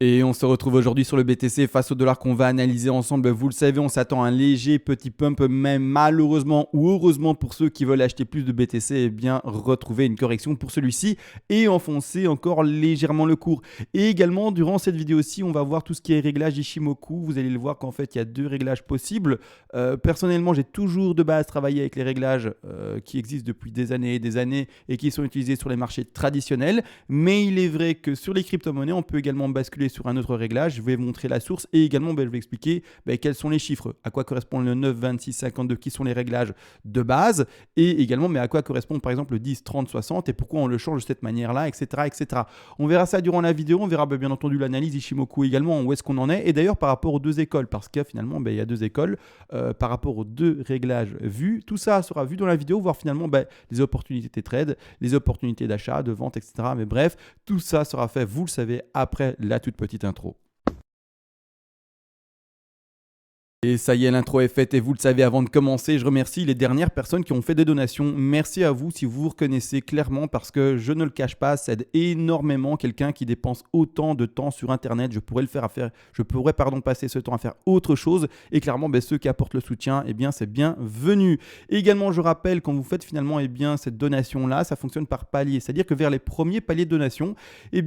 Et on se retrouve aujourd'hui sur le BTC face au dollar qu'on va analyser ensemble. Vous le savez, on s'attend à un léger petit pump, même malheureusement ou heureusement pour ceux qui veulent acheter plus de BTC, eh bien retrouver une correction pour celui-ci et enfoncer encore légèrement le cours. Et également, durant cette vidéo-ci, on va voir tout ce qui est réglage Ishimoku. Vous allez le voir qu'en fait, il y a deux réglages possibles. Personnellement, j'ai toujours de base travaillé avec les réglages qui existent depuis des années et qui sont utilisés sur les marchés traditionnels. Mais il est vrai que sur les crypto-monnaies, on peut également basculer sur un autre réglage. Je vais vous montrer la source et également je vais expliquer quels sont les chiffres, à quoi correspond le 9, 26, 52, qui sont les réglages de base et également à quoi correspond par exemple le 10, 30, 60 et pourquoi on le change de cette manière-là, etc., etc. On verra ça durant la vidéo, on verra bien entendu l'analyse Ishimoku également, où est-ce qu'on en est et d'ailleurs par rapport aux deux écoles, parce que finalement il y a deux écoles par rapport aux deux réglages vus. Tout ça sera vu dans la vidéo, voir finalement les opportunités de trade, les opportunités d'achat, de vente, etc. Mais bref, tout ça sera fait, vous le savez, après la toute petite intro. Et ça y est, l'intro est faite et vous le savez, avant de commencer, je remercie les dernières personnes qui ont fait des donations. Merci à vous si vous vous reconnaissez clairement parce que je ne le cache pas, ça aide énormément quelqu'un qui dépense autant de temps sur Internet. Je pourrais passer ce temps à faire autre chose et clairement, ceux qui apportent le soutien, c'est bienvenu. Et également, je rappelle, quand vous faites finalement cette donation-là, ça fonctionne par palier. C'est-à-dire que vers les premiers paliers de donation,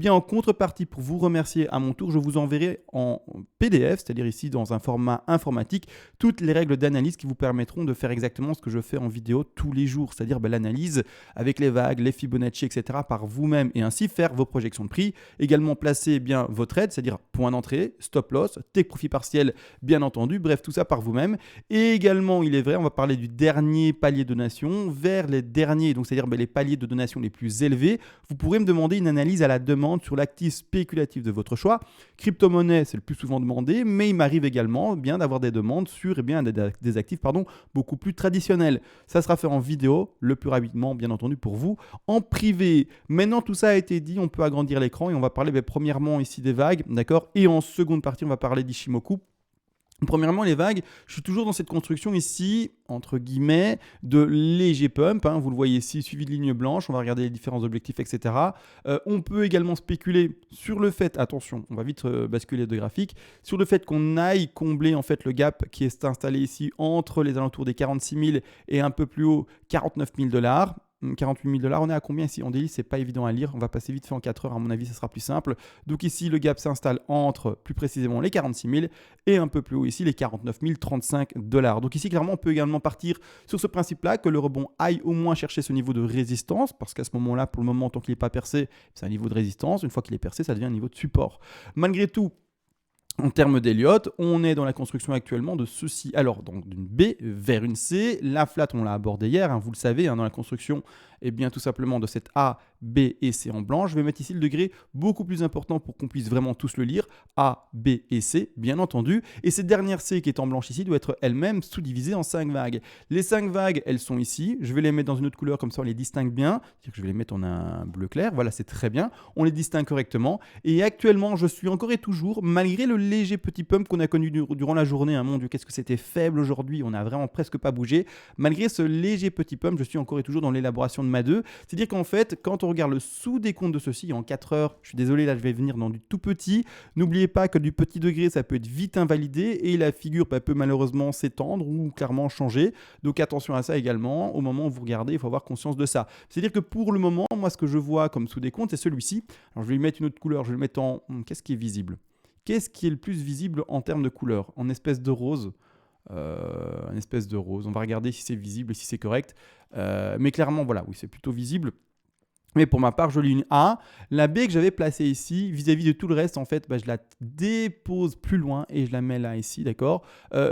en contrepartie, pour vous remercier à mon tour, je vous enverrai en PDF, c'est-à-dire ici dans un format informatique, toutes les règles d'analyse qui vous permettront de faire exactement ce que je fais en vidéo tous les jours, c'est-à-dire l'analyse avec les vagues, les Fibonacci, etc. par vous-même et ainsi faire vos projections de prix. Également placer bien vos trades, c'est-à-dire point d'entrée, stop loss, take profit partiel, bien entendu, bref, tout ça par vous-même. Et également, il est vrai, on va parler du dernier palier de donation vers les derniers, donc c'est-à-dire les paliers de donation les plus élevés. Vous pourrez me demander une analyse à la demande sur l'actif spéculatif de votre choix. Crypto-monnaie, c'est le plus souvent demandé, mais il m'arrive également d'avoir des demandes sur des actifs beaucoup plus traditionnels. Ça sera fait en vidéo, le plus rapidement, bien entendu, pour vous, en privé. Maintenant, tout ça a été dit, on peut agrandir l'écran et on va parler premièrement ici des vagues, d'accord. Et en seconde partie, on va parler d'Ishimoku. Premièrement, les vagues, je suis toujours dans cette construction ici, entre guillemets, de léger pump. Vous le voyez ici, suivi de lignes blanches. On va regarder les différents objectifs, etc. On peut également spéculer sur le fait, attention, on va vite basculer de graphique, sur le fait qu'on aille combler en fait le gap qui est installé ici entre les alentours des 46 000 et un peu plus haut, 49 000 $. 48 000 $, on est à combien ici? En daily, c'est pas évident à lire. On va passer vite fait en 4 heures, à mon avis, ça sera plus simple. Donc ici, le gap s'installe entre plus précisément les 46 000 et un peu plus haut ici, les 49 035 $. Donc ici, clairement, on peut également partir sur ce principe-là, que le rebond aille au moins chercher ce niveau de résistance, parce qu'à ce moment-là, pour le moment, tant qu'il n'est pas percé, c'est un niveau de résistance. Une fois qu'il est percé, ça devient un niveau de support. Malgré tout, en termes d'Elliott, on est dans la construction actuellement de ceci. Alors, donc d'une B vers une C. La flat, on l'a abordé hier, vous le savez, dans la construction, tout simplement de cette A, B et C en blanc. Je vais mettre ici le degré beaucoup plus important pour qu'on puisse vraiment tous le lire. A, B et C, bien entendu. Et cette dernière C qui est en blanche ici doit être elle-même sous-divisée en 5 vagues. Les 5 vagues, elles sont ici. Je vais les mettre dans une autre couleur, comme ça on les distingue bien. C'est-à-dire que je vais les mettre en un bleu clair. Voilà, c'est très bien. On les distingue correctement. Et actuellement, je suis encore et toujours, malgré le léger petit pump qu'on a connu durant la journée, mon Dieu, qu'est-ce que c'était faible aujourd'hui, on n'a vraiment presque pas bougé. Malgré ce léger petit pump, je suis encore et toujours dans l'élaboration de ma 2. C'est-à-dire qu'en fait, quand on regarde le sous-décompte de ceci en 4 heures, je suis désolé, là je vais venir dans du tout petit. N'oubliez pas que du petit degré, ça peut être vite invalidé et la figure peut malheureusement s'étendre ou clairement changer. Donc attention à ça également. Au moment où vous regardez, il faut avoir conscience de ça. C'est-à-dire que pour le moment, moi, ce que je vois comme sous-décompte, c'est celui-ci. Alors je vais lui mettre une autre couleur, je vais le mettre en... Qu'est-ce qui est visible ? Qu'est-ce qui est le plus visible en termes de couleur? En espèce de rose. Une espèce de rose. On va regarder si c'est visible et si c'est correct. Mais clairement, voilà, oui, c'est plutôt visible. Mais pour ma part, je lis une A. La B que j'avais placée ici, vis-à-vis de tout le reste, en fait, je la dépose plus loin et je la mets là, ici, d'accord.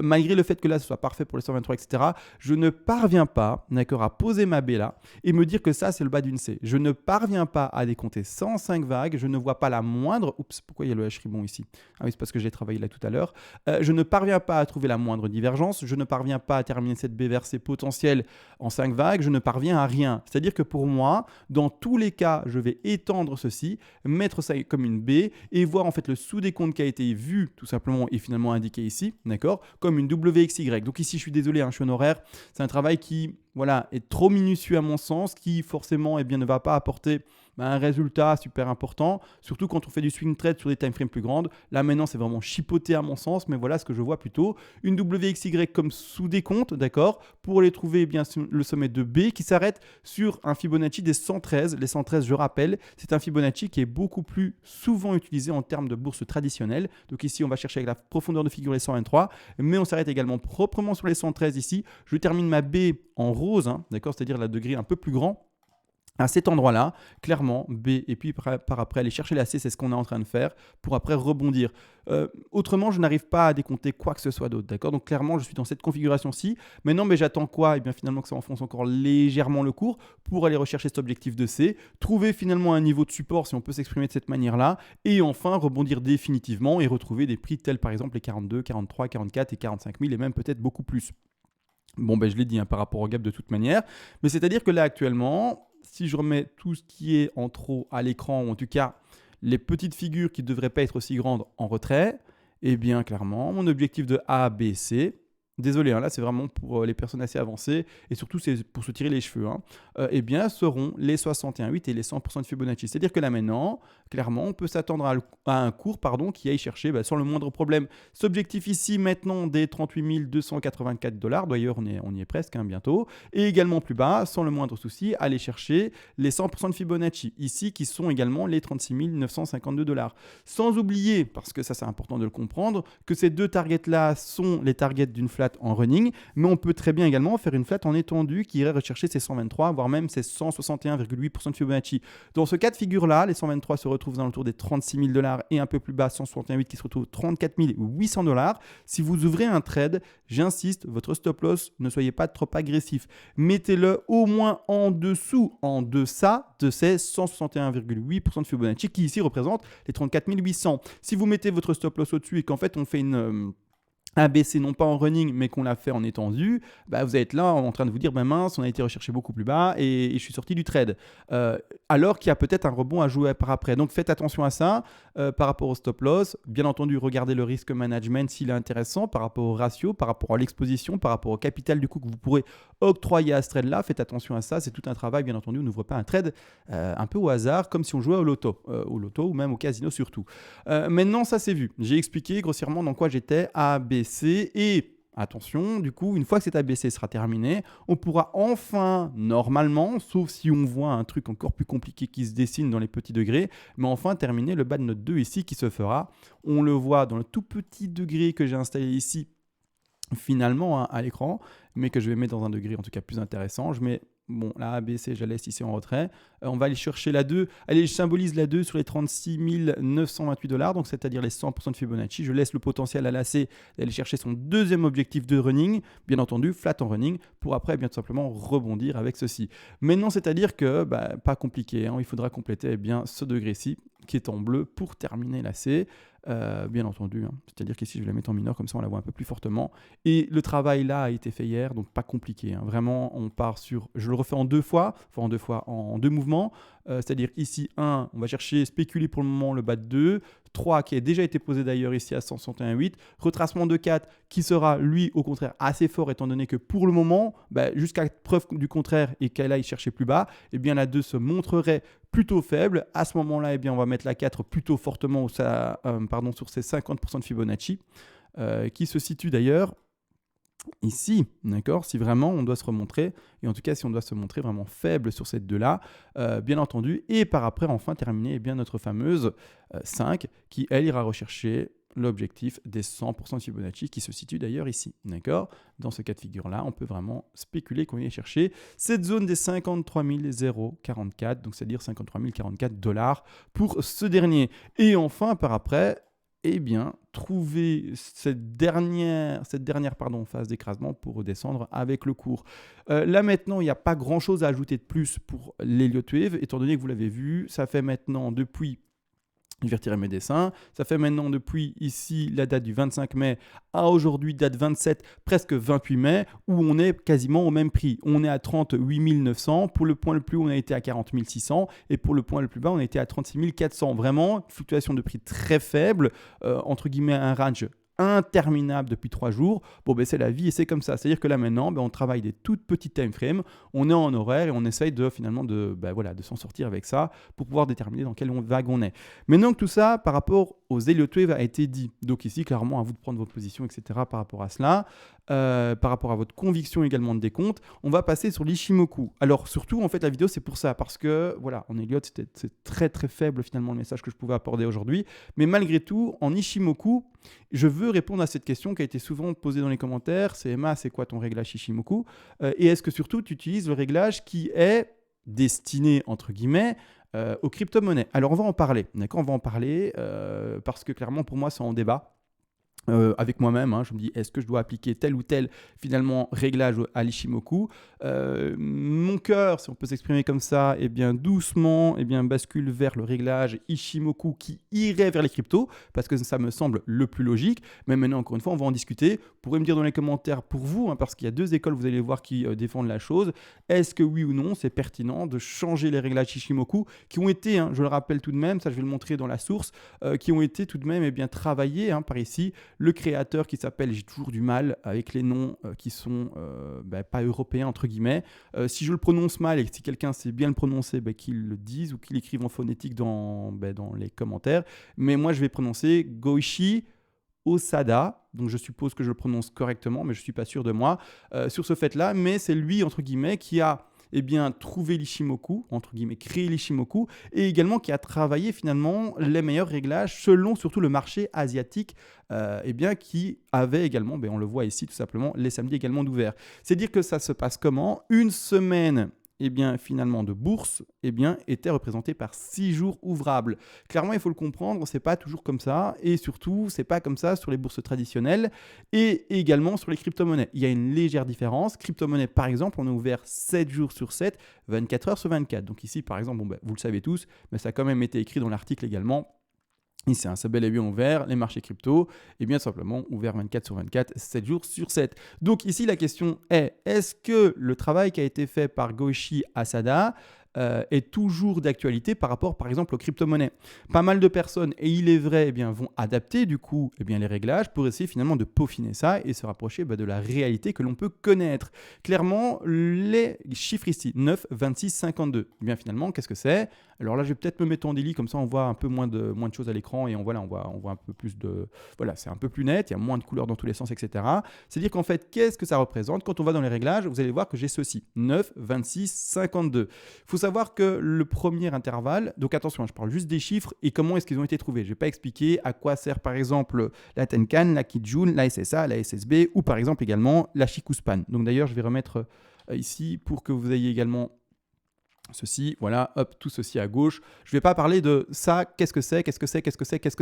Malgré le fait que là, ce soit parfait pour les 123, etc., je ne parviens pas, d'accord, à poser ma B là et me dire que ça, c'est le bas d'une C. Je ne parviens pas à décompter 105 vagues. Je ne vois pas la moindre... Oups, pourquoi il y a le H-ribbon ici? Ah oui, c'est parce que j'ai travaillé là tout à l'heure. Je ne parviens pas à trouver la moindre divergence. Je ne parviens pas à terminer cette B vers C potentielle en 5 vagues. Je ne parviens à rien. C'est-à-dire que pour moi, dans tous les cas, je vais étendre ceci, mettre ça comme une B et voir en fait le sous-décompte qui a été vu tout simplement et finalement indiqué ici, d'accord, comme une WXY. Donc ici, je suis désolé, je suis en horaire. C'est un travail qui, voilà, est trop minutieux à mon sens, qui forcément ne va pas apporter un résultat super important, surtout quand on fait du swing trade sur des time frames plus grandes. Là maintenant c'est vraiment chipoté à mon sens, mais voilà ce que je vois plutôt. Une WXY comme sous décompte, d'accord, pour aller trouver eh bien le sommet de B qui s'arrête sur un Fibonacci des 113. Les 113, je rappelle, c'est un Fibonacci qui est beaucoup plus souvent utilisé en termes de bourse traditionnelle. Donc ici on va chercher avec la profondeur de figure les 123, mais on s'arrête également proprement sur les 113 ici. Je termine ma B en rose, hein, d'accord, c'est-à-dire la degré un peu plus grand. À cet endroit-là, clairement, B, et puis par après aller chercher la C, c'est ce qu'on est en train de faire, pour après rebondir. Autrement, je n'arrive pas à décompter quoi que ce soit d'autre, d'accord? Donc clairement, je suis dans cette configuration-ci. Maintenant, mais j'attends quoi? Et bien finalement que ça enfonce encore légèrement le cours pour aller rechercher cet objectif de C, trouver finalement un niveau de support, si on peut s'exprimer de cette manière-là, et enfin rebondir définitivement et retrouver des prix tels par exemple les 42, 43, 44 et 45 000 et même peut-être beaucoup plus. Bon, je l'ai dit par rapport au gap de toute manière, mais c'est-à-dire que là actuellement, si je remets tout ce qui est en trop à l'écran, ou en tout cas les petites figures qui ne devraient pas être aussi grandes en retrait, eh bien clairement, mon objectif de A, B, C, désolé, là c'est vraiment pour les personnes assez avancées, et surtout c'est pour se tirer les cheveux, eh bien seront les 61,8 et les 100% de Fibonacci. C'est-à-dire que là maintenant, clairement, on peut s'attendre à un cours sans le moindre problème. Cet objectif ici maintenant des 38 284 $, d'ailleurs on y est presque bientôt, et également plus bas, sans le moindre souci, aller chercher les 100% de Fibonacci, ici qui sont également les 36 952 $. Sans oublier, parce que ça c'est important de le comprendre, que ces deux targets-là sont les targets d'une flat en running, mais on peut très bien également faire une flat en étendue qui irait rechercher ces 123, voire même ces 161,8% de Fibonacci. Dans ce cas de figure-là, les 123 se retrouvent dans le tour des 36 000 $ et un peu plus bas, 161,8 qui se retrouve 34 800 $. Si vous ouvrez un trade, j'insiste, votre stop loss, ne soyez pas trop agressif. Mettez-le au moins en deçà de ces 161,8% de Fibonacci qui ici représentent les 34 800. Si vous mettez votre stop loss au-dessus et qu'en fait on fait un baissé non pas en running mais qu'on l'a fait en étendu, vous êtes là en train de vous dire mince, on a été recherché beaucoup plus bas et je suis sorti du trade. Alors qu'il y a peut-être un rebond à jouer par après. Donc faites attention à ça par rapport au stop loss. Bien entendu, regardez le risque management s'il est intéressant par rapport au ratio, par rapport à l'exposition, par rapport au capital du coup que vous pourrez octroyer à ce trade-là. Faites attention à ça, c'est tout un travail. Bien entendu, on n'ouvre pas un trade un peu au hasard comme si on jouait au loto ou même au casino surtout. Maintenant, ça c'est vu. J'ai expliqué grossièrement dans quoi j'étais A, B, C et attention, du coup, une fois que cet ABC sera terminé, on pourra enfin, normalement, sauf si on voit un truc encore plus compliqué qui se dessine dans les petits degrés, mais enfin terminer le bas de note 2 ici qui se fera. On le voit dans le tout petit degré que j'ai installé ici, finalement à l'écran, mais que je vais mettre dans un degré en tout cas plus intéressant. Je mets la A, B, C, je la laisse ici en retrait. On va aller chercher la 2. Allez, je symbolise la 2 sur les 36 928 $, donc c'est-à-dire les 100% de Fibonacci. Je laisse le potentiel à la C d'aller chercher son deuxième objectif de running, bien entendu, flat en running, pour après bien tout simplement rebondir avec ceci. Maintenant, c'est-à-dire que, pas compliqué, il faudra compléter ce degré-ci qui est en bleu pour terminer la C. Bien entendu, c'est-à-dire qu'ici je vais la mettre en mineur, comme ça on la voit un peu plus fortement. Et le travail là a été fait hier, donc pas compliqué. Vraiment, on part sur, je le refais en en deux mouvements. C'est-à-dire ici 1, on va chercher spéculer pour le moment le bas de 2, 3 qui a déjà été posé d'ailleurs ici à 161,8, retracement de 4 qui sera lui au contraire assez fort étant donné que pour le moment, jusqu'à preuve du contraire et qu'elle aille chercher plus bas, eh bien la 2 se montrerait plutôt faible. À ce moment-là, eh bien, on va mettre la 4 plutôt fortement sur ces 50% de Fibonacci qui se situe d'ailleurs ici, d'accord, si vraiment on doit se remontrer, et en tout cas si on doit se montrer vraiment faible sur cette 2-là, bien entendu, et par après enfin terminer notre fameuse 5 qui elle ira rechercher l'objectif des 100% de Fibonacci qui se situe d'ailleurs ici, d'accord. Dans ce cas de figure-là, on peut vraiment spéculer qu'on y est chercher cette zone des 53 044, donc c'est-à-dire 53 044 $ pour ce dernier. Et enfin, par après, eh bien, trouver cette dernière phase d'écrasement pour redescendre avec le cours. Là maintenant, il n'y a pas grand-chose à ajouter de plus pour l'Elliott Wave, étant donné que vous l'avez vu, ça fait maintenant depuis... Je vais retirer mes dessins. Ça fait maintenant depuis ici la date du 25 mai à aujourd'hui, date 27, presque 28 mai, où on est quasiment au même prix. On est à 38 900. Pour le point le plus haut, on a été à 40 600. Et pour le point le plus bas, on a été à 36 400. Vraiment, fluctuation de prix très faible. Entre guillemets, un range interminable depuis 3 jours, bon ben c'est la vie et c'est comme ça. C'est-à-dire que là maintenant, ben, on travaille des toutes petites time frames, on est en horaire et on essaye de finalement de s'en sortir avec ça pour pouvoir déterminer dans quelle vague on est. Maintenant que tout ça par rapport aux Elliott Wave a été dit, donc ici clairement à vous de prendre votre position, etc. par rapport à cela, par rapport à votre conviction également de décompte, on va passer sur l'Ishimoku. Alors surtout en fait la vidéo c'est pour ça, parce que voilà, en Elliott c'est très très faible finalement le message que je pouvais apporter aujourd'hui, mais malgré tout en Ishimoku, je veux répondre à cette question qui a été souvent posée dans les commentaires, c'est Emma, c'est quoi ton réglage Ishimoku et est-ce que surtout tu utilises le réglage qui est destiné entre guillemets aux crypto-monnaies. Alors on va en parler, d'accord, on va en parler parce que clairement pour moi c'est en débat. Avec moi-même, hein, je me dis est-ce que je dois appliquer tel ou tel finalement réglage à l'Ishimoku. Mon cœur, si on peut s'exprimer comme ça, eh bien doucement bascule vers le réglage Ishimoku qui irait vers les cryptos parce que ça me semble le plus logique. Mais maintenant encore une fois on va en discuter. Vous pourrez me dire dans les commentaires pour vous, hein, parce qu'il y a 2 écoles vous allez voir qui défendent la chose. Est-ce que oui ou non c'est pertinent de changer les réglages Ishimoku qui ont été, hein, je le rappelle tout de même, ça je vais le montrer dans la source, qui ont été tout de même travaillés par ici. Le créateur qui s'appelle, j'ai toujours du mal avec les noms qui sont pas européens entre guillemets. Si je le prononce mal et si quelqu'un sait bien le prononcer, qu'il le dise ou qu'il écrive en phonétique dans les commentaires. Mais moi je vais prononcer Goichi Osada, donc je suppose que je le prononce correctement, mais je ne suis pas sûr de moi sur ce fait-là. Mais c'est lui entre guillemets qui a trouvé l'Ishimoku, entre guillemets, créé l'Ishimoku, et également qui a travaillé finalement les meilleurs réglages selon surtout le marché asiatique, qui avait également, on le voit ici tout simplement, les samedis également d'ouvert. C'est dire que ça se passe comment ? Une semaine finalement de bourse était représentée par 6 jours ouvrables. Clairement, il faut le comprendre, c'est pas toujours comme ça, et surtout, c'est pas comme ça sur les bourses traditionnelles et également sur les crypto-monnaies. Il y a une légère différence. Crypto-monnaie, par exemple, on est ouvert 7 jours sur 7, 24 heures sur 24. Donc ici, par exemple, vous le savez tous, mais ça a quand même été écrit dans l'article également. Ici, c'est bel et bien ouvert, les marchés crypto, et bien simplement ouvert 24 sur 24, 7 jours sur 7. Donc ici, la question est-ce que le travail qui a été fait par Goichi Asada est toujours d'actualité par rapport, par exemple, aux crypto-monnaies ? Pas mal de personnes, et il est vrai, vont adapter du coup les réglages pour essayer finalement de peaufiner ça et se rapprocher de la réalité que l'on peut connaître. Clairement, les chiffres ici, 9, 26, 52, finalement, qu'est-ce que c'est ? Alors là, je vais peut-être me mettre en daily, comme ça on voit un peu moins de choses à l'écran et on voit un peu plus de... Voilà, c'est un peu plus net, il y a moins de couleurs dans tous les sens, etc. C'est-à-dire qu'en fait, qu'est-ce que ça représente ? Quand on va dans les réglages, vous allez voir que j'ai ceci, 9, 26, 52. Il faut savoir que le premier intervalle, donc attention, je parle juste des chiffres et comment est-ce qu'ils ont été trouvés. Je ne vais pas expliquer à quoi sert par exemple la Tenkan, la Kijun, la SSA, la SSB ou par exemple également la Shikuspan. Donc d'ailleurs, je vais remettre ici pour que vous ayez également ceci, voilà, hop, tout ceci à gauche. Je ne vais pas parler de ça, qu'est-ce que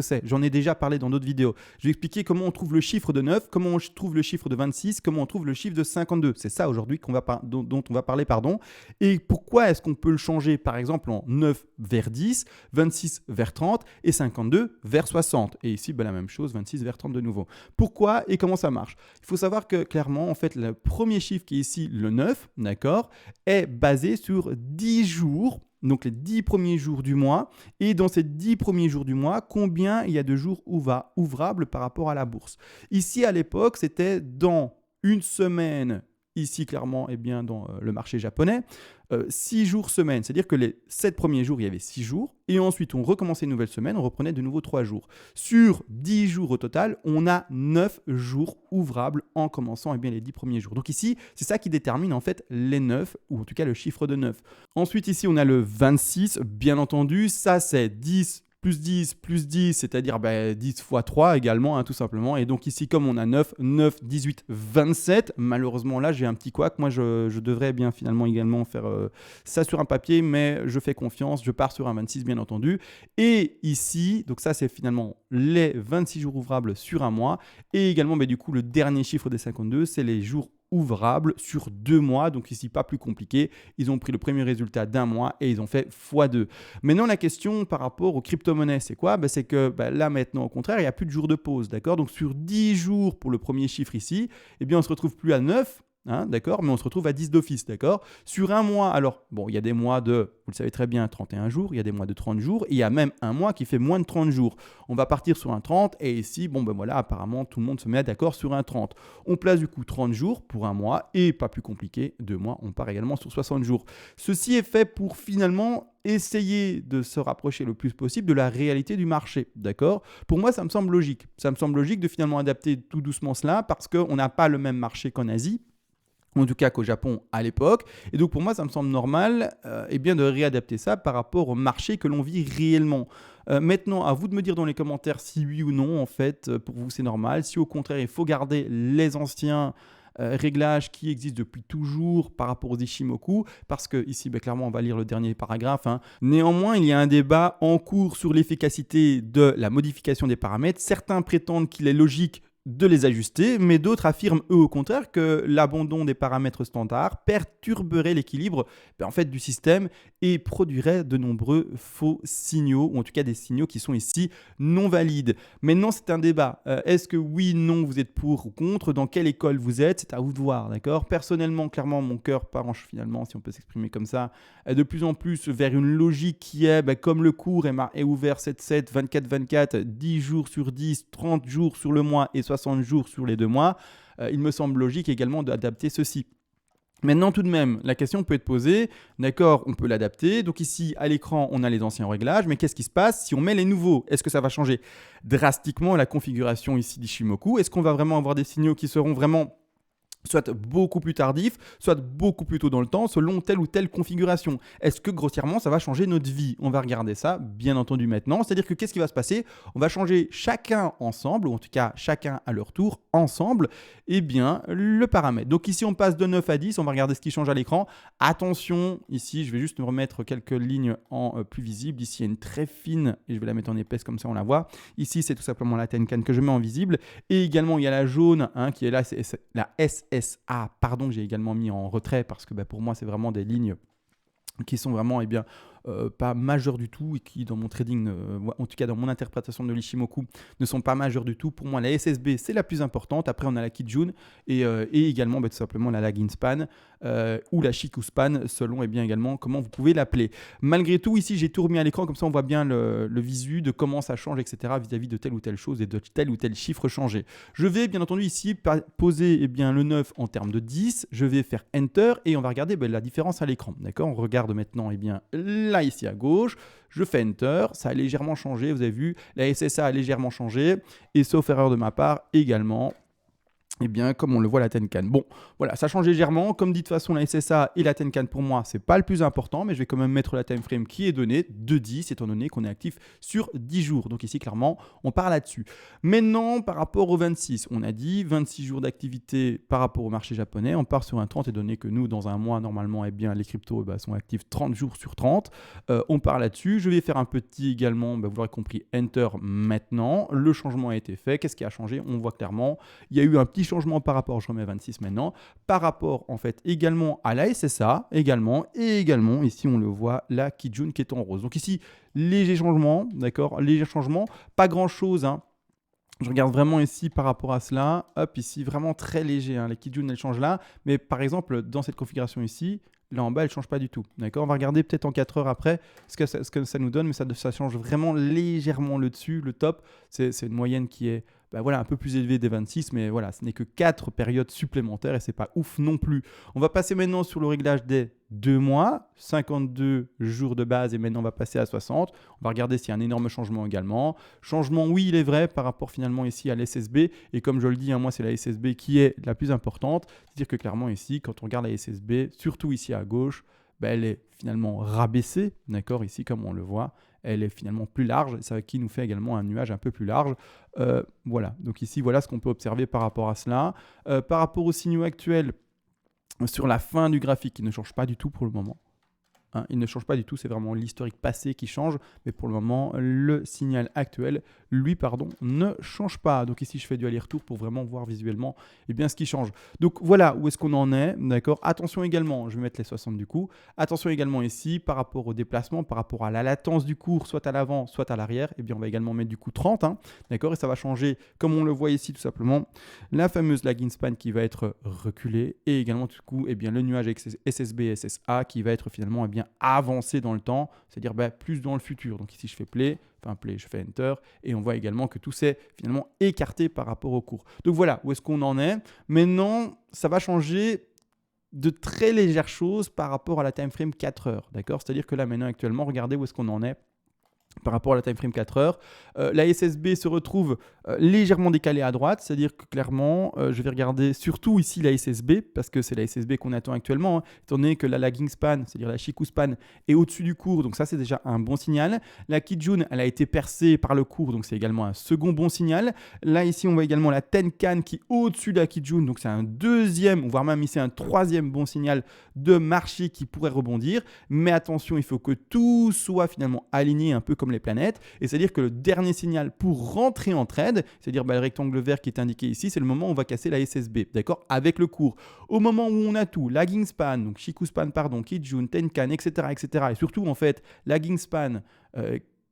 c'est. J'en ai déjà parlé dans d'autres vidéos. Je vais expliquer comment on trouve le chiffre de 9, comment on trouve le chiffre de 26, comment on trouve le chiffre de 52. C'est ça aujourd'hui dont on va parler, pardon. Et pourquoi est-ce qu'on peut le changer, par exemple, en 9 vers 10, 26 vers 30 et 52 vers 60. Et ici, la même chose, 26 vers 30 de nouveau. Pourquoi et comment ça marche ? Il faut savoir que clairement, en fait, le premier chiffre qui est ici, le 9, d'accord, est basé sur 10 jours, donc les 10 premiers jours du mois, et dans ces 10 premiers jours du mois, combien il y a de jours ouvrables par rapport à la bourse. Ici, à l'époque, c'était dans une semaine, ici clairement, dans le marché japonais, 6 jours semaine, c'est-à-dire que les 7 premiers jours, il y avait 6 jours, et ensuite on recommençait une nouvelle semaine, on reprenait de nouveau 3 jours. Sur 10 jours au total, on a 9 jours ouvrables en commençant les 10 premiers jours. Donc ici, c'est ça qui détermine en fait les 9, ou en tout cas le chiffre de 9. Ensuite ici, on a le 26, bien entendu, ça c'est 10 plus 10, plus 10, c'est-à-dire 10 fois 3 également, tout simplement. Et donc ici, comme on a 9, 18, 27, malheureusement là, j'ai un petit couac. Moi, je devrais finalement également faire ça sur un papier, mais je fais confiance, je pars sur un 26, bien entendu. Et ici, donc ça, c'est finalement les 26 jours ouvrables sur un mois. Et également, du coup, le dernier chiffre des 52, c'est les jours ouvrables sur 2 mois, donc ici pas plus compliqué, ils ont pris le premier résultat d'un mois et ils ont fait x2. Maintenant la question par rapport aux crypto-monnaies, c'est quoi ? C'est que là maintenant au contraire, il n'y a plus de jours de pause, d'accord ? Donc sur 10 jours pour le premier chiffre ici, on ne se retrouve plus à 9, hein, d'accord, mais on se retrouve à 10 d'office, d'accord. Sur un mois, alors, bon, il y a des mois de, vous le savez très bien, 31 jours, il y a des mois de 30 jours, et il y a même un mois qui fait moins de 30 jours. On va partir sur un 30, et ici, bon, ben voilà, apparemment, tout le monde se met d'accord sur un 30. On place du coup 30 jours pour un mois, et pas plus compliqué, 2 mois, on part également sur 60 jours. Ceci est fait pour finalement essayer de se rapprocher le plus possible de la réalité du marché, d'accord. Pour moi, ça me semble logique. Ça me semble logique de finalement adapter tout doucement cela parce qu'on n'a pas le même marché qu'en Asie, en tout cas qu'au Japon à l'époque. Et donc pour moi, ça me semble normal eh bien de réadapter ça par rapport au marché que l'on vit réellement. Maintenant, à vous de me dire dans les commentaires si oui ou non, en fait, pour vous c'est normal. Si au contraire, il faut garder les anciens réglages qui existent depuis toujours par rapport aux Ishimoku, parce que ici, clairement, on va lire le dernier paragraphe, hein. Néanmoins, il y a un débat en cours sur l'efficacité de la modification des paramètres. Certains prétendent qu'il est logique de les ajuster, mais d'autres affirment eux au contraire que l'abandon des paramètres standards perturberait l'équilibre en fait, du système et produirait de nombreux faux signaux, ou en tout cas des signaux qui sont ici non valides. Maintenant, c'est un débat. Est-ce que oui, non, vous êtes pour ou contre? Dans quelle école vous êtes? C'est à vous de voir, d'accord? Personnellement, clairement, mon cœur penche finalement, si on peut s'exprimer comme ça, de plus en plus vers une logique qui est, comme le cours est ouvert 7-7, 24-24, 10 jours sur 10, 30 jours sur le mois et 60 jours sur les 2 mois, il me semble logique également d'adapter ceci. Maintenant, tout de même, la question peut être posée, d'accord, on peut l'adapter. Donc ici, à l'écran, on a les anciens réglages, mais qu'est-ce qui se passe si on met les nouveaux? Est-ce que ça va changer drastiquement la configuration ici d'Ishimoku? Est-ce qu'on va vraiment avoir des signaux qui seront vraiment soit beaucoup plus tardif, soit beaucoup plus tôt dans le temps, selon telle ou telle configuration? Est-ce que grossièrement, ça va changer notre vie? On va regarder ça, bien entendu, maintenant. C'est-à-dire que qu'est-ce qui va se passer? On va changer chacun ensemble, ou en tout cas chacun à leur tour, ensemble, le paramètre. Donc ici, on passe de 9 à 10, on va regarder ce qui change à l'écran. Attention, ici, je vais juste me remettre quelques lignes en plus visibles. Ici, il y a une très fine, et je vais la mettre en épaisse, comme ça on la voit. Ici, c'est tout simplement la Tenkan que je mets en visible. Et également, il y a la jaune, qui est là, c'est la SSA, pardon, que j'ai également mis en retrait parce que pour moi, c'est vraiment des lignes qui sont vraiment pas majeures du tout et qui, dans mon trading, en tout cas dans mon interprétation de l'Ishimoku, ne sont pas majeures du tout. Pour moi, la SSB, c'est la plus importante. Après, on a la Kijun et également tout simplement la Lagging Span ou la Shiku Span, selon également comment vous pouvez l'appeler. Malgré tout, ici, j'ai tout remis à l'écran, comme ça on voit bien le visu de comment ça change, etc. vis-à-vis de telle ou telle chose et de tel ou tel chiffre changé. Je vais bien entendu ici poser le 9 en termes de 10. Je vais faire Enter et on va regarder la différence à l'écran. D'accord, on regarde maintenant là ici à gauche, je fais Enter, ça a légèrement changé, vous avez vu, la SSA a légèrement changé, et sauf erreur de ma part également, comme on le voit la Tenkan. Bon, voilà, ça change légèrement. Comme dit de toute façon, la SSA et la Tenkan, pour moi, c'est pas le plus important, mais je vais quand même mettre la time frame qui est donnée de 10, étant donné qu'on est actif sur 10 jours. Donc ici, clairement, on part là-dessus. Maintenant, par rapport au 26, on a dit 26 jours d'activité par rapport au marché japonais. On part sur un 30, étant donné que nous, dans un mois, normalement, les cryptos sont actifs 30 jours sur 30. On part là-dessus. Je vais faire un petit également, vous l'aurez compris, Enter maintenant. Le changement a été fait. Qu'est-ce qui a changé? On voit clairement, il y a eu un petit changement par rapport, je remets 26 maintenant, par rapport en fait également à la SSA, également ici on le voit, la Kijun qui est en rose. Donc ici, léger changement, d'accord, léger changement, pas grand chose, hein. Je regarde vraiment ici par rapport à cela, hop, ici vraiment très léger, hein. Les Kijun elles changent là, mais par exemple dans cette configuration ici, là en bas elle ne change pas du tout, d'accord. On va regarder peut-être en 4 heures après ce que ça nous donne, mais ça change vraiment légèrement le dessus, le top, c'est une moyenne qui est un peu plus élevé des 26, mais voilà, ce n'est que 4 périodes supplémentaires et c'est pas ouf non plus. On va passer maintenant sur le réglage des 2 mois, 52 jours de base et maintenant on va passer à 60. On va regarder s'il y a un énorme changement également. Changement, oui, il est vrai par rapport finalement ici à l'SSB et comme je le dis, moi c'est la SSB qui est la plus importante. C'est-à-dire que clairement ici, quand on regarde la SSB, surtout ici à gauche, elle est finalement rabaissée, d'accord, ici comme on le voit. Elle est finalement plus large, ça qui nous fait également un nuage un peu plus large. Voilà, donc ici, voilà ce qu'on peut observer par rapport à cela. Par rapport aux signaux actuels, sur la fin du graphique, il ne change pas du tout pour le moment. Il ne change pas du tout, c'est vraiment l'historique passé qui change, mais pour le moment, le signal actuel, lui, pardon, ne change pas. Donc ici, je fais du aller-retour pour vraiment voir visuellement ce qui change. Donc voilà où est-ce qu'on en est, d'accord. Attention également, je vais mettre les 60 du coup. Attention également ici, par rapport au déplacement, par rapport à la latence du cours, soit à l'avant, soit à l'arrière, on va également mettre du coup 30, hein, d'accord. Et ça va changer, comme on le voit ici tout simplement, la fameuse lagging span qui va être reculée et également du coup, le nuage avec SSB et SSA qui va être finalement avancé dans le temps, c'est-à-dire plus dans le futur. Donc ici, je fais play, je fais enter et on voit également que tout s'est finalement écarté par rapport au cours. Donc voilà où est-ce qu'on en est. Maintenant, ça va changer de très légères choses par rapport à la time frame 4 heures, d'accord. C'est-à-dire que là maintenant actuellement, regardez où est-ce qu'on en est par rapport à la time frame 4 heures. La SSB se retrouve légèrement décalée à droite, c'est-à-dire que clairement, je vais regarder surtout ici la SSB, parce que c'est la SSB qu'on attend actuellement, hein, étant donné que la lagging span, c'est-à-dire la Chikou span, est au-dessus du cours, donc ça c'est déjà un bon signal. La Kijun, elle a été percée par le cours, donc c'est également un second bon signal. Là ici, on voit également la Tenkan qui est au-dessus de la Kijun, donc c'est un deuxième, voire même ici un troisième bon signal de marché qui pourrait rebondir. Mais attention, il faut que tout soit finalement aligné un peu comme les planètes, et c'est-à-dire que le dernier signal pour rentrer en trade, c'est-à-dire le rectangle vert qui est indiqué ici, c'est le moment où on va casser la SSB, d'accord, avec le cours. Au moment où on a tout, lagging span, donc Chikou span, pardon, Kijun, Tenkan, etc., et surtout en fait lagging span,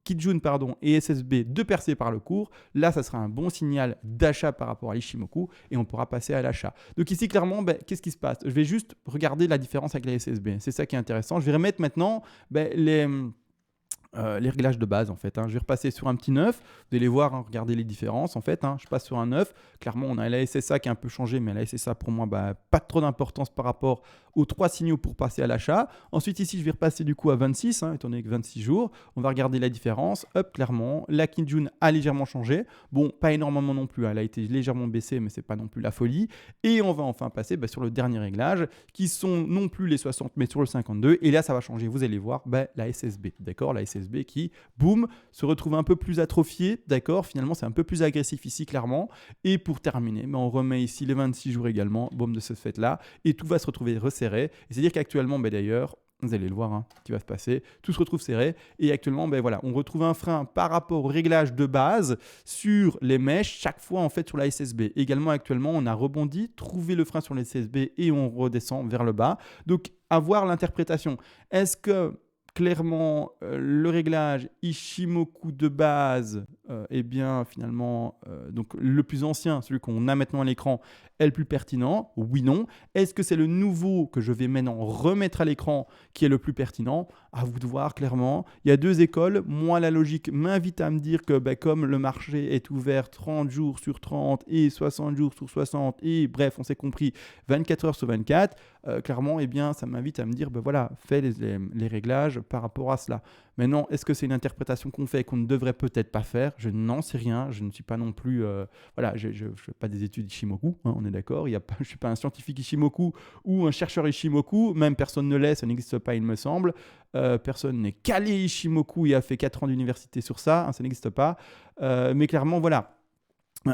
Kijun et SSB de percer par le cours, là ça sera un bon signal d'achat par rapport à l'Ishimoku et on pourra passer à l'achat. Donc ici clairement, qu'est-ce qui se passe? Je vais juste regarder la différence avec la SSB, c'est ça qui est intéressant. Je vais remettre maintenant les réglages de base en fait, hein. Je vais repasser sur un petit 9, vous allez voir, hein, regardez les différences en fait, hein. Je passe sur un 9, clairement on a la SSA qui a un peu changé, mais la SSA pour moi pas trop d'importance par rapport aux 3 signaux pour passer à l'achat. Ensuite ici je vais repasser du coup à 26, hein, étant donné que 26 jours, on va regarder la différence. Hop, clairement la Kijun a légèrement changé, bon pas énormément non plus, hein. Elle a été légèrement baissée mais c'est pas non plus la folie, et on va enfin passer sur le dernier réglage qui sont non plus les 60 mais sur le 52, et là ça va changer, vous allez voir la SSB, d'accord, la SSB qui, boum, se retrouve un peu plus atrophiée, d'accord, finalement c'est un peu plus agressif ici clairement. Et pour terminer, on remet ici les 26 jours également, boum, de ce fait là, et tout va se retrouver resserré, et c'est à dire qu'actuellement d'ailleurs, vous allez le voir, hein, ce qui va se passer, tout se retrouve serré, et actuellement voilà, on retrouve un frein par rapport au réglage de base sur les mèches, chaque fois en fait sur la SSB. Également actuellement on a rebondi, trouvé le frein sur la SSB et on redescend vers le bas. Donc à voir l'interprétation, est-ce que clairement, le réglage Ishimoku de base, finalement, donc le plus ancien, celui qu'on a maintenant à l'écran, est le plus pertinent? Oui, non. Est-ce que c'est le nouveau que je vais maintenant remettre à l'écran qui est le plus pertinent? À vous de voir clairement. Il y a deux écoles. Moi, la logique m'invite à me dire que comme le marché est ouvert 30 jours sur 30 et 60 jours sur 60 et bref, on s'est compris, 24 heures sur 24, clairement, ça m'invite à me dire, voilà, fais les réglages par rapport à cela. Maintenant, est-ce que c'est une interprétation qu'on fait et qu'on ne devrait peut-être pas faire? Je n'en sais rien. Je ne suis pas non plus... je ne fais pas des études Ishimoku, hein, on est d'accord. Je ne suis pas un scientifique Ishimoku ou un chercheur Ishimoku. Même personne ne l'est, ça n'existe pas, il me semble. Personne n'est calé Ishimoku et a fait 4 ans d'université sur ça, hein, ça n'existe pas. Mais clairement, voilà.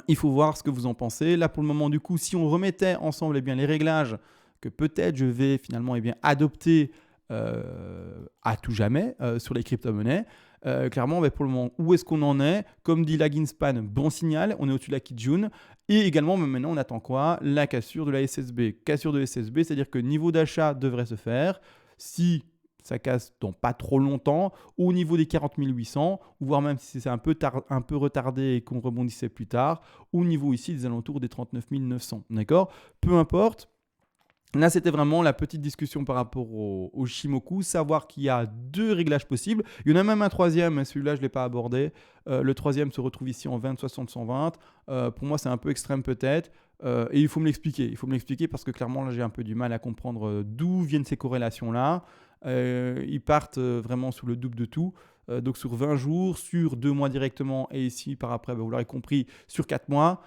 Il faut voir ce que vous en pensez. Là, pour le moment, du coup, si on remettait ensemble les réglages que peut-être je vais finalement adopter à tout jamais sur les crypto-monnaies. Clairement, pour le moment, où est-ce qu'on en est? Comme dit la Ginspan, bon signal, on est au-dessus de la Kijun. Et également, maintenant, on attend quoi? La cassure de la SSB. Cassure de SSB, c'est-à-dire que niveau d'achat devrait se faire. Si ça casse dans pas trop longtemps, au niveau des 40 800, ou voire même si c'est un peu retardé et qu'on rebondissait plus tard, au niveau ici des alentours des 39 900. D'accord? Peu importe. Là, c'était vraiment la petite discussion par rapport au Shimoku, savoir qu'il y a 2 réglages possibles. Il y en a même un troisième, mais celui-là, je ne l'ai pas abordé. Le troisième se retrouve ici en 20, 60, 120. Pour moi, c'est un peu extrême peut-être. Et il faut me l'expliquer. Il faut me l'expliquer parce que clairement, là, j'ai un peu du mal à comprendre d'où viennent ces corrélations-là. Ils partent vraiment sous le double de tout. Donc sur 20 jours, sur 2 mois directement, et ici, par après, vous l'aurez compris, sur 4 mois.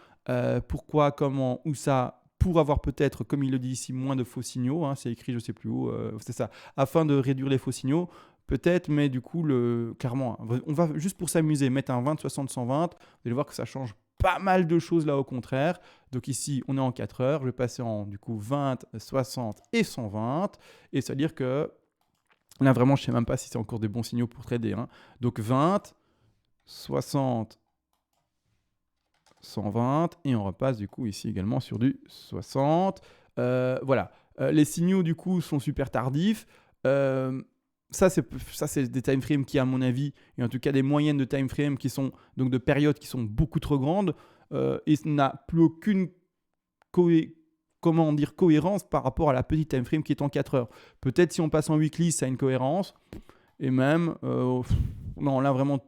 Pourquoi, comment, où ça? Pour avoir peut-être, comme il le dit ici, moins de faux signaux, hein, c'est écrit je ne sais plus où, c'est ça, afin de réduire les faux signaux, peut-être, mais du coup, clairement, on va juste pour s'amuser, mettre un 20, 60, 120, vous allez voir que ça change pas mal de choses là au contraire. Donc ici, on est en 4 heures, je vais passer en du coup 20, 60 et 120, et c'est-à-dire que là vraiment, je ne sais même pas si c'est encore des bons signaux pour trader, hein. Donc 20, 60 120 et on repasse du coup ici également sur du 60. Voilà. Les signaux du coup sont super tardifs. Ça, c'est des time frames qui, à mon avis, et en tout cas des moyennes de time frame qui sont donc de périodes qui sont beaucoup trop grandes et ça n'a plus aucune cohérence par rapport à la petite time frame qui est en 4 heures. Peut-être si on passe en weekly, ça a une cohérence. Et même, non, là vraiment,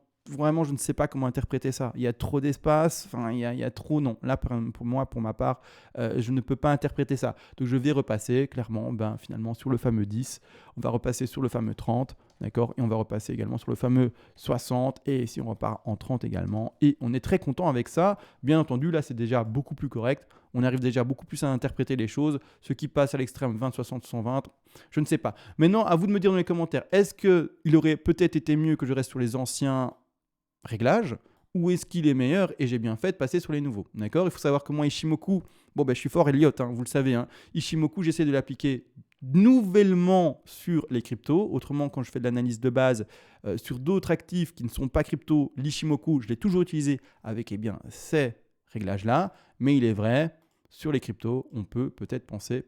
je ne sais pas comment interpréter ça. Il y a trop d'espace, enfin, il y a trop, non. Là, pour moi, pour ma part, je ne peux pas interpréter ça. Donc, je vais repasser, clairement, finalement, sur le fameux 10. On va repasser sur le fameux 30, d'accord. Et on va repasser également sur le fameux 60. Et ici, on repart en 30 également. Et on est très content avec ça. Bien entendu, là, c'est déjà beaucoup plus correct. On arrive déjà beaucoup plus à interpréter les choses. Ce qui passe à l'extrême 20, 60, 120, je ne sais pas. Maintenant, à vous de me dire dans les commentaires, est-ce qu'il aurait peut-être été mieux que je reste sur les anciens réglages ou est-ce qu'il est meilleur et j'ai bien fait de passer sur les nouveaux, d'accord. Il faut savoir que moi, Ishimoku, je suis fort Elliott, vous le savez, Ishimoku, j'essaie de l'appliquer nouvellement sur les cryptos. Autrement, quand je fais de l'analyse de base sur d'autres actifs qui ne sont pas crypto, l'Ishimoku, je l'ai toujours utilisé avec ces réglages-là. Mais il est vrai, sur les cryptos, on peut peut-être penser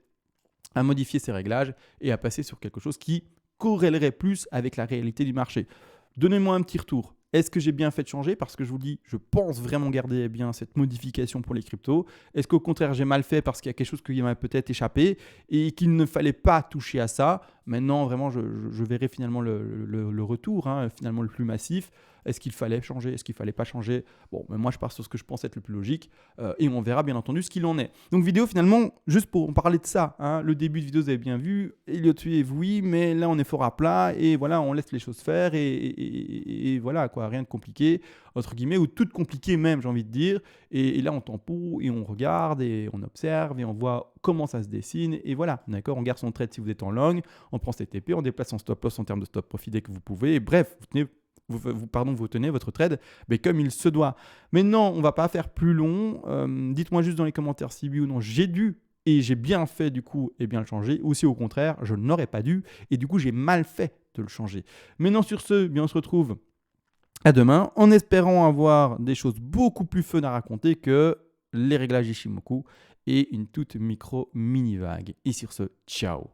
à modifier ces réglages et à passer sur quelque chose qui corrélerait plus avec la réalité du marché. Donnez-moi un petit retour. Est-ce que j'ai bien fait de changer? Parce que je vous dis, je pense vraiment garder bien cette modification pour les cryptos. Est-ce qu'au contraire, j'ai mal fait parce qu'il y a quelque chose qui m'a peut-être échappé et qu'il ne fallait pas toucher à ça? Maintenant, vraiment, je verrai finalement le retour, finalement le plus massif. Est-ce qu'il fallait changer? Est-ce qu'il ne fallait pas changer? Bon, mais moi, je pars sur ce que je pense être le plus logique et on verra bien entendu ce qu'il en est. Donc, vidéo finalement, juste pour parler de ça. Le début de vidéo, vous avez bien vu. Elliott Wave, oui, mais là, on est fort à plat et voilà, on laisse les choses faire et voilà, quoi, rien de compliqué, entre guillemets, ou tout compliqué même, j'ai envie de dire. Et là, on tempo et on regarde et on observe et on voit comment ça se dessine. Et voilà, d'accord, on garde son trade si vous êtes en long, on prend ses TP, on déplace son stop loss en termes de stop profit dès que vous pouvez. Et bref, vous tenez votre trade mais comme il se doit. Mais non, on ne va pas faire plus long. Dites-moi juste dans les commentaires si oui ou non j'ai dû et j'ai bien fait du coup et bien le changer, ou si au contraire je n'aurais pas dû et du coup j'ai mal fait de le changer. Maintenant sur ce, bien on se retrouve à demain en espérant avoir des choses beaucoup plus fun à raconter que les réglages Ishimoku et une toute mini vague. Et sur ce, ciao.